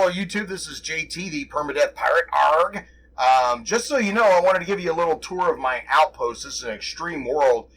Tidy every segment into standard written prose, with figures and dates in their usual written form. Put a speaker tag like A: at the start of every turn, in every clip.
A: Hello YouTube, this is JT, the Permadeath Pirate, ARG. Just so you know, I wanted to give you a little tour of my Outpost. This is an extreme world.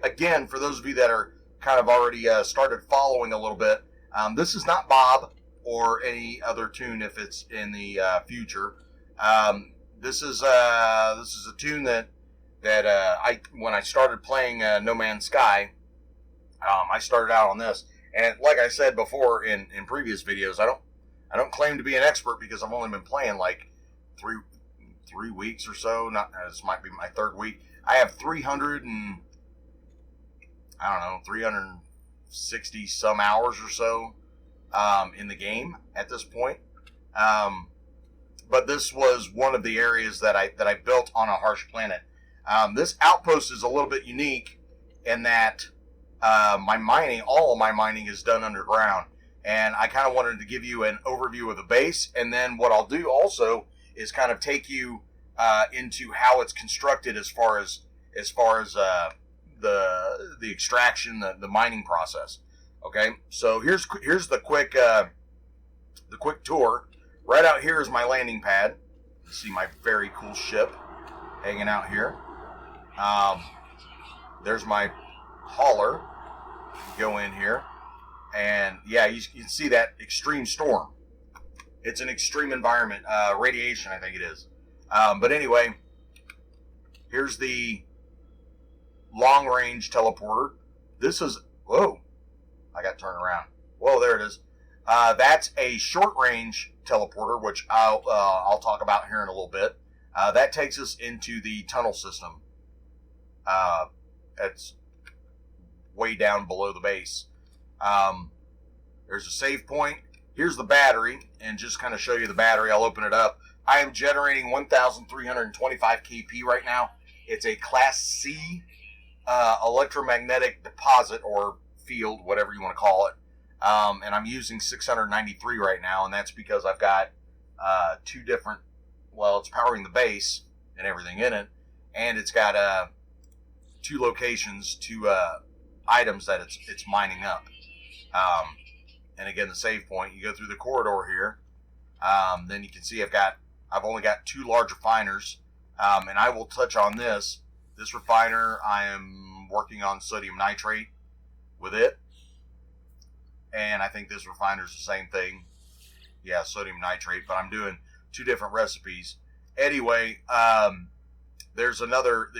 A: Again, for those of you that are kind of already started following a little bit, this is not Bob or any other tune if it's in the future. This is a tune that when I started playing No Man's Sky, I started out on this. And like I said before in previous videos, I don't claim to be an expert because I've only been playing like three weeks or so. Not this might be my third week. I have 360 some hours or so in the game at this point. But this was one of the areas that I built on a harsh planet. This outpost is a little bit unique in that all of my mining is done underground, and I kind of wanted to give you an overview of the base, and then what I'll do also is kind of take you into how it's constructed as far as the extraction, the mining process. Okay, so here's the quick tour. Right out here is my landing pad. You see my very cool ship hanging out here. There's my hauler. Go in here, and yeah, you can see that extreme storm. It's an extreme environment, radiation, I think it is. But anyway, here's the long-range teleporter. This is, whoa, I got turned around. Whoa, there it is. That's a short-range teleporter, which I'll talk about here in a little bit. That takes us into the tunnel system. It's way down below the base. There's a save point. Here's the battery, and just kind of show you the battery, I'll open it up. I am generating 1,325 kp right now. It's a Class C electromagnetic deposit or field, whatever you want to call it. And I'm using 693 right now, and that's because I've got two different, well, it's powering the base and everything in it, and it's got two locations, two items that it's mining up. And again, the save point, you go through the corridor here. Then you can see I've only got two large refiners, and I will touch on this refiner. I am working on sodium nitrate with it, and I think this refiner is the same thing. Yeah, sodium nitrate, but I'm doing two different recipes. Anyway, here's another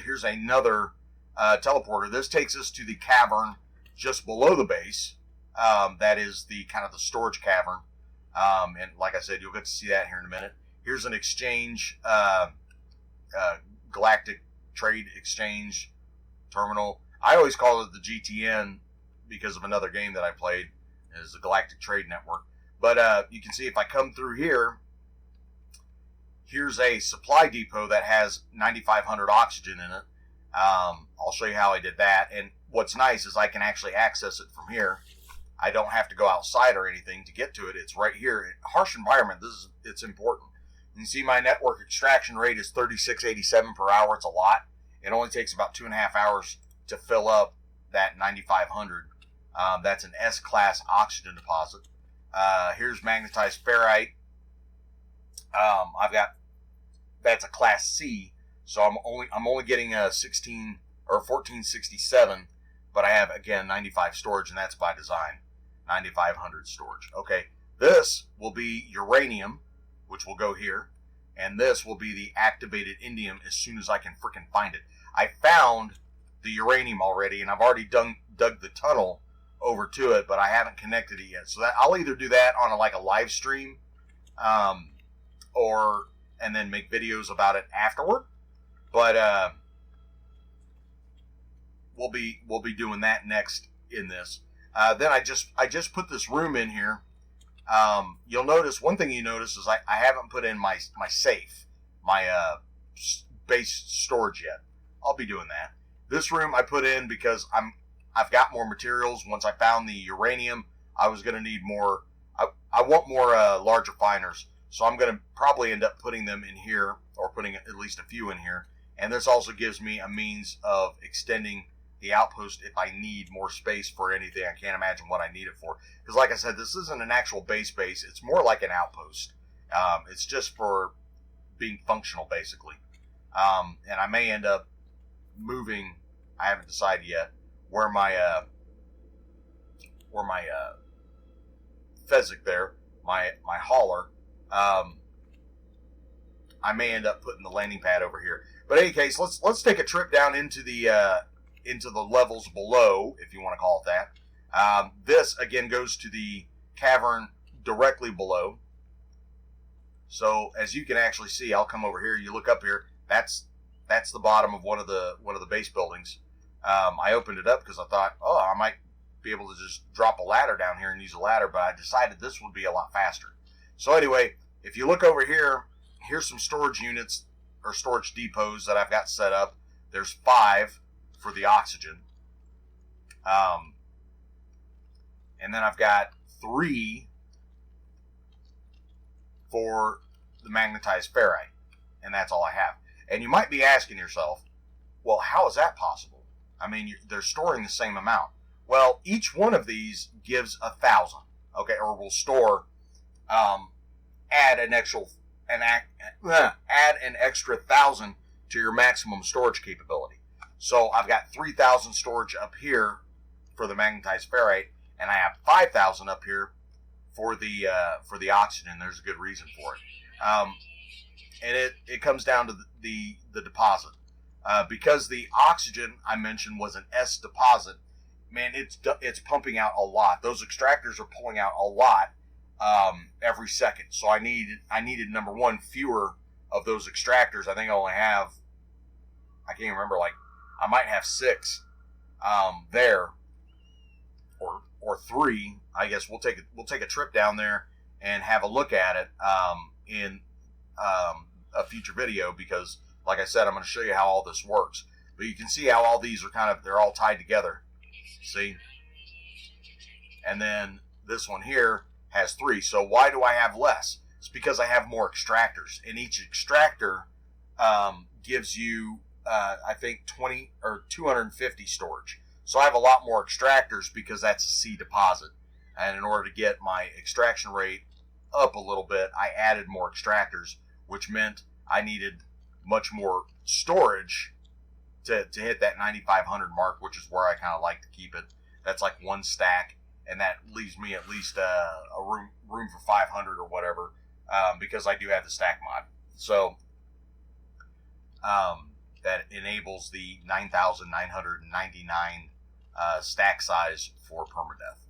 A: teleporter. This takes us to the cavern just below the base. That is the kind of the storage cavern. And like I said, you'll get to see that here in a minute. Here's an exchange, galactic trade exchange terminal. I always call it the GTN because of another game that I played, is the Galactic Trade Network. But you can see if I come through here, here's a supply depot that has 9,500 oxygen in it. I'll show you how I did that, and what's nice is I can actually access it from here. I don't have to go outside or anything to get to it. It's right here. Harsh environment, it's important. You can see my network extraction rate is 3687 per hour. It's a lot. It only takes about 2.5 hours to fill up that 9,500. That's an S-class oxygen deposit. Here's magnetized ferrite. That's a Class C. So I'm only getting a 16 or 1467, but I have again 95 storage, and that's by design. 9,500 storage. Okay, this will be uranium, which will go here, and this will be the activated indium as soon as I can frickin' find it. I found the uranium already, and I've already dug the tunnel over to it, but I haven't connected it yet. So that I'll either do that on a live stream, and then make videos about it afterward. But we'll be doing that next in this. Then I just put this room in here. You'll notice one thing. You notice is I haven't put in my safe, my base storage yet. I'll be doing that. This room I put in because I've got more materials. Once I found the uranium, I was going to need more. I want more large refiners, so I'm going to probably end up putting them in here, or putting at least a few in here. And this also gives me a means of extending the Outpost if I need more space for anything. I can't imagine what I need it for. Because like I said, this isn't an actual base. It's more like an outpost. It's just for being functional, basically. And I may end up moving. I haven't decided yet where my Fezzik there, my hauler. I may end up putting the landing pad over here. But in any case, let's take a trip down into the levels below, if you want to call it that. This again goes to the cavern directly below. So as you can actually see, I'll come over here. You look up here. That's the bottom of one of the base buildings. I opened it up because I thought, oh, I might be able to just drop a ladder down here and use a ladder, but I decided this would be a lot faster. So anyway, if you look over here, here's some storage units or storage depots that I've got set up. There's 5 for the oxygen. And then I've got 3 for the magnetized ferrite. And that's all I have. And you might be asking yourself, well, how is that possible? I mean, they're storing the same amount. Well, each one of these gives 1,000, okay, or will store, add an extra 1,000 to your maximum storage capability. So I've got 3,000 storage up here for the magnetized ferrite, and I have 5,000 up here for the oxygen. There's a good reason for it, and it comes down to the deposit. Because the oxygen I mentioned was an S deposit, man, it's pumping out a lot. Those extractors are pulling out a lot every second. So I needed number one, fewer of those extractors. I think I only have, I can't even remember, like I might have 6 there, or 3. I guess we'll take a trip down there and have a look at it in a future video, because like I said, I'm going to show you how all this works. But you can see how all these are they're all tied together. See? And then this one here has 3. So why do I have less? It's because I have more extractors. And each extractor gives you, I think, 20 or 250 storage. So I have a lot more extractors because that's a C deposit. And in order to get my extraction rate up a little bit, I added more extractors, which meant I needed much more storage to hit that 9,500 mark, which is where I kind of like to keep it. That's like 1 stack, and that leaves me at least a room for 500 or whatever, because I do have the stack mod. So that enables the 9,999 stack size for Permadeath,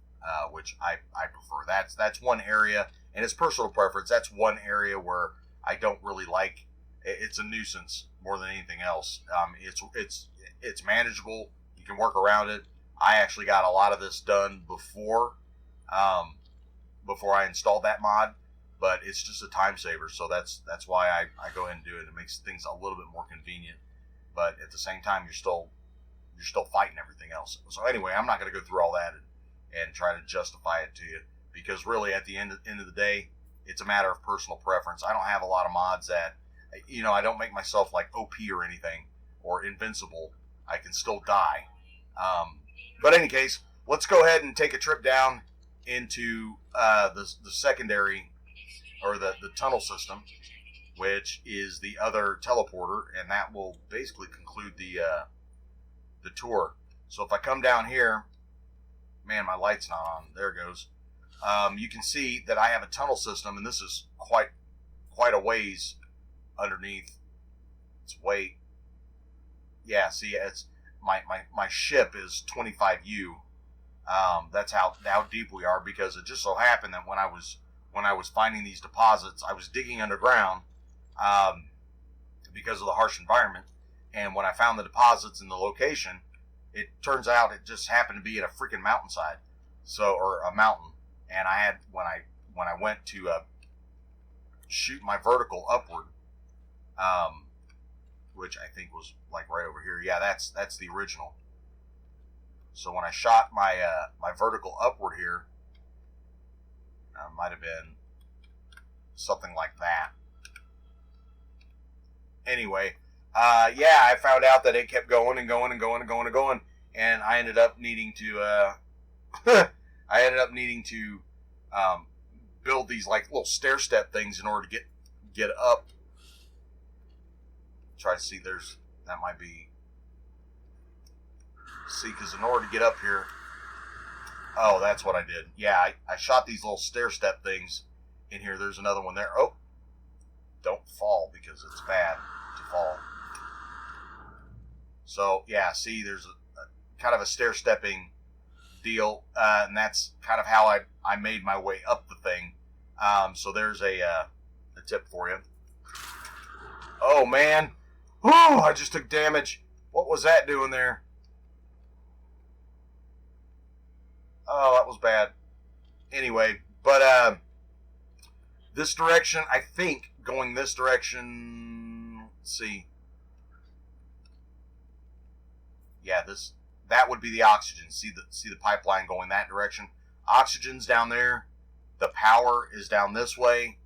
A: which I prefer. That's one area, and it's personal preference. That's one area where I don't really like. It's a nuisance more than anything else. It's manageable. You can work around it. I actually got a lot of this done before I installed that mod, but it's just a time saver. So that's why I go ahead and do it. It makes things a little bit more convenient, but at the same time, you're still fighting everything else. So anyway, I'm not going to go through all that and try to justify it to you, because really at the end of the day, it's a matter of personal preference. I don't have a lot of mods that, I don't make myself like OP or anything or invincible. I can still die. But in any case, let's go ahead and take a trip down into the secondary, or the tunnel system, which is the other teleporter, and that will basically conclude the tour. So if I come down here, man, my light's not on. There it goes. You can see that I have a tunnel system, and this is quite a ways underneath. It's way, yeah, see, it's my ship is 25U. That's how deep we are, because it just so happened that when I was finding these deposits, I was digging underground because of the harsh environment, and when I found the deposits and the location, it turns out it just happened to be at a freaking mountainside, or a mountain. And I had, when I went to shoot my vertical upward, which I think was like right over here. Yeah, that's the original. So when I shot my my vertical upward here, might have been something like that. Anyway, yeah, I found out that it kept going and going and going and going and going. and I ended up needing to build these like little stair step things in order to get up. Try to see, that might be, see, because in order to get up here, oh, that's what I did. Yeah, I shot these little stair step things in here. There's another one there. Oh, don't fall because it's bad to fall. So yeah, see, there's a kind of a stair stepping deal, and that's kind of how I made my way up the thing. So there's a tip for you. Oh man, oh, I just took damage. What was that doing there? Oh, that was bad. Anyway, but this direction, I think going this direction, let's see. Yeah, that would be the oxygen. See the pipeline going that direction. Oxygen's down there. The power is down this way,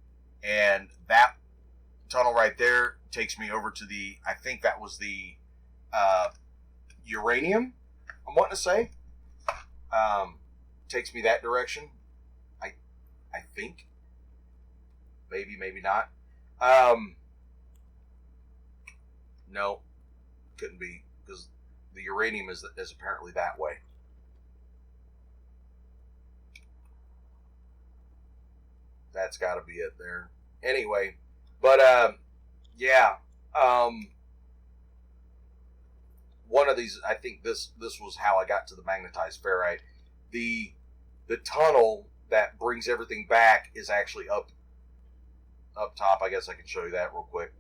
A: and that tunnel right there takes me over to the, I think that was the uranium, I'm wanting to say. Takes me that direction. I think. Maybe not. No, couldn't be, because the uranium is apparently that way. That's got to be it there. Anyway, but yeah, one of these, I think this was how I got to the magnetized ferrite. The tunnel that brings everything back is actually up top. I guess I can show you that real quick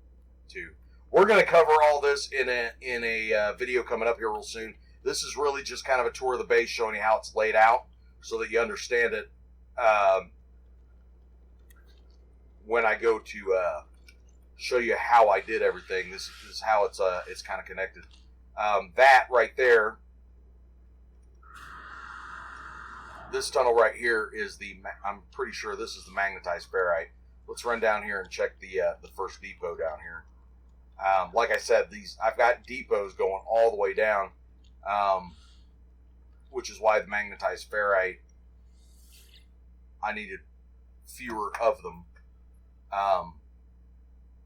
A: too. We're going to cover all this in a video coming up here real soon. This is really just kind of a tour of the base, showing you how it's laid out so that you understand it when I go to show you how I did everything. This is how it's kind of connected. That right there, this tunnel right here is I'm pretty sure this is the magnetized ferrite. Let's run down here and check the first depot down here. Like I said, I've got depots going all the way down, which is why the magnetized ferrite, I needed fewer of them,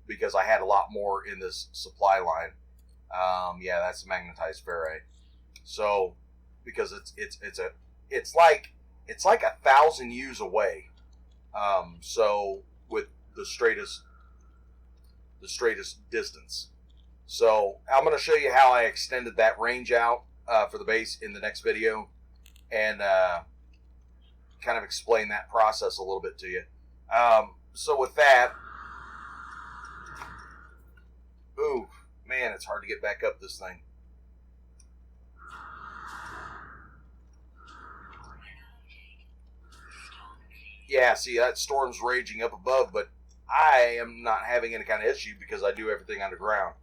A: because I had a lot more in this supply line. Yeah, that's the magnetized ferrite. So, because it's like 1,000 U's away. So with the straightest distance. So I'm going to show you how I extended that range out for the base in the next video, and kind of explain that process a little bit to you. So with that, ooh, man, it's hard to get back up this thing. Yeah, see, that storm's raging up above, but I am not having any kind of issue because I do everything underground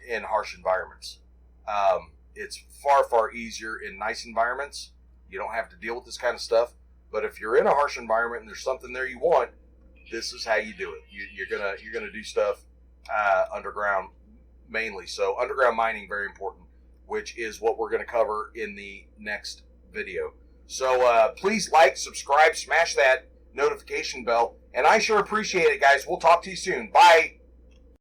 A: in harsh environments. It's far easier in nice environments. You don't have to deal with this kind of stuff. But if you're in a harsh environment and there's something there you want, this is how you do it. You're gonna do stuff underground mainly. So underground mining, very important, which is what we're going to cover in the next video. So please like, subscribe, smash that notification bell, and I sure appreciate it, guys. We'll talk to you soon. Bye.